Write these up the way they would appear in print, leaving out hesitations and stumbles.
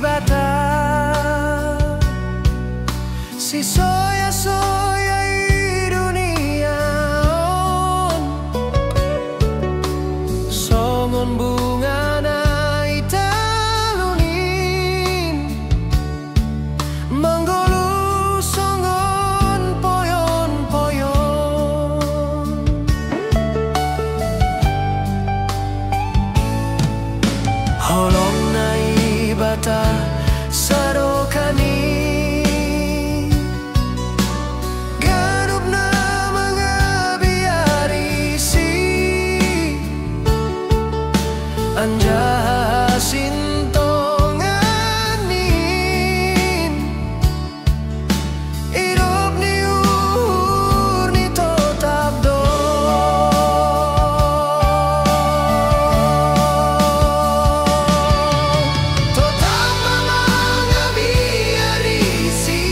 bata si soya-soya i dunia on songon bunga na italunin manggolu songon poyon-poyon holong na ibata sadokani garup na mga biarisi anjasin tonganin irup ni uhur ni totabdo totab mga biarisi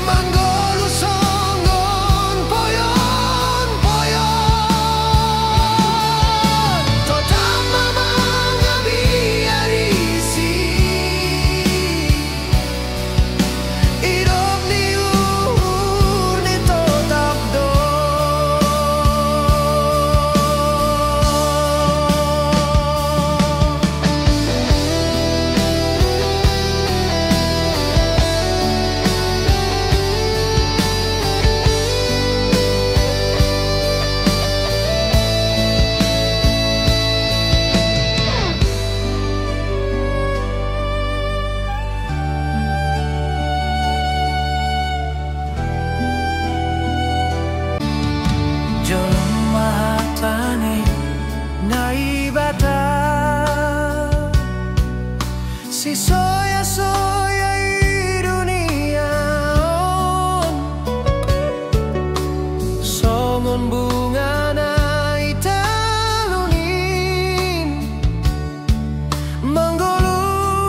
manggolu songon poyon-poyon totab mga biarisi irup ni uhur ni totabdo Jolong mahatane na ibata si soya-soya i dunia on songon bunga na italunin manggolu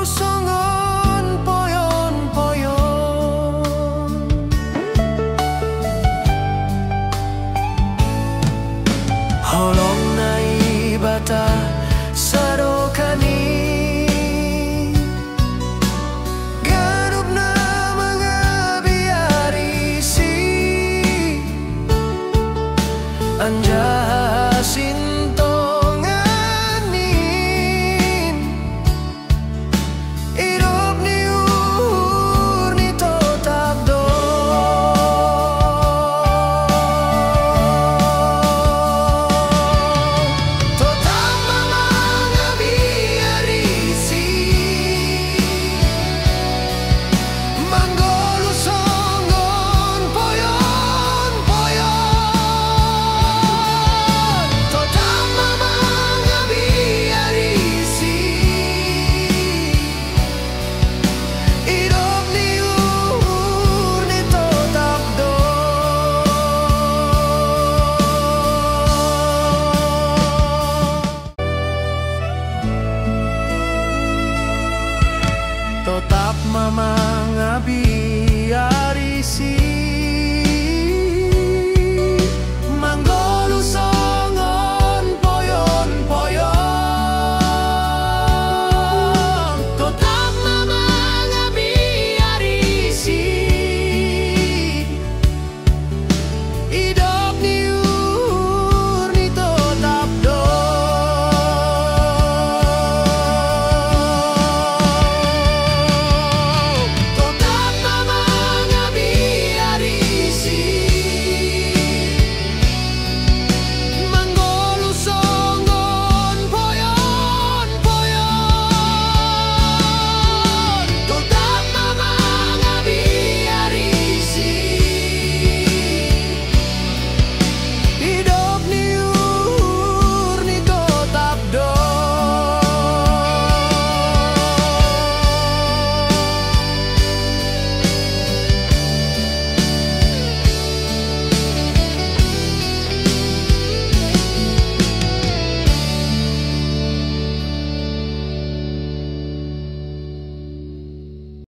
songon poyon-poyon holong na ibata sadokani garup na mga biarisi anja